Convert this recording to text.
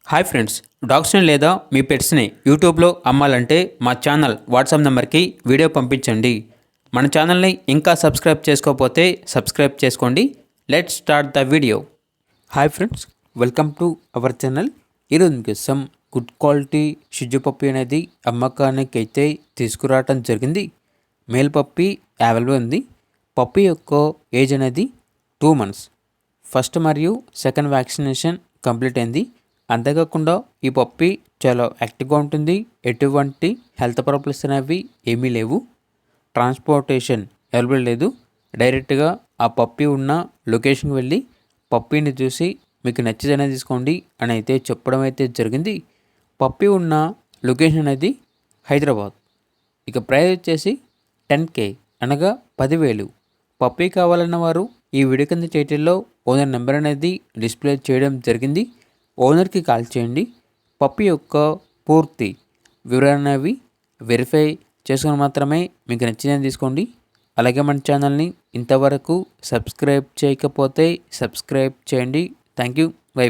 Hi friends, డాగ్స్ని లేదా మీ పెట్స్ని యూట్యూబ్లో అమ్మాలంటే మా ఛానల్ వాట్సాప్ నెంబర్కి వీడియో పంపించండి. మన ఛానల్ని ఇంకా సబ్స్క్రైబ్ చేసుకోకపోతే సబ్స్క్రైబ్ చేసుకోండి. Let's start the video. Hi friends, welcome to our channel. ఈరోజు కోసం గుడ్ క్వాలిటీ షిజు పప్పి అనేది అమ్మకానికి అయితే తీసుకురావడం జరిగింది. మేల్ పప్పి అవైలబుల్ ఉంది. పప్పి యొక్క ఏజ్ అనేది 2 months. ఫస్ట్ మరియు సెకండ్ వ్యాక్సినేషన్ కంప్లీట్ అయింది. అంతేకాకుండా ఈ పప్పి చాలా యాక్టివ్గా ఉంటుంది. ఎటువంటి హెల్త్ ప్రాబ్లమ్స్ అనేవి ఏమీ లేవు. ట్రాన్స్పోర్టేషన్ అవైలబుల్ లేదు. డైరెక్ట్గా ఆ పప్పి ఉన్న లొకేషన్కి వెళ్ళి పప్పీని చూసి మీకు నచ్చితేనే తీసుకోండి అని అయితే చెప్పడం అయితే జరిగింది. పప్పి ఉన్న లొకేషన్ అనేది హైదరాబాద్. ఇక ప్రైస్ వచ్చేసి 10K అనగా 10,000. పప్పీ కావాలన్న వారు ఈ వీడియో కింద టైటిల్లో ఓనర్ నెంబర్ అనేది డిస్ప్లే చేయడం జరిగింది. ఓనర్కి కాల్ చేయండి. పప్పి యొక్క పూర్తి వివరణ అనేవి వెరిఫై చేసుకుని మాత్రమే మీకు నచ్చిందని తీసుకోండి. అలాగే మన ఛానల్ని ఇంతవరకు సబ్స్క్రైబ్ చేయకపోతే సబ్స్క్రైబ్ చేయండి. Thank you. బై.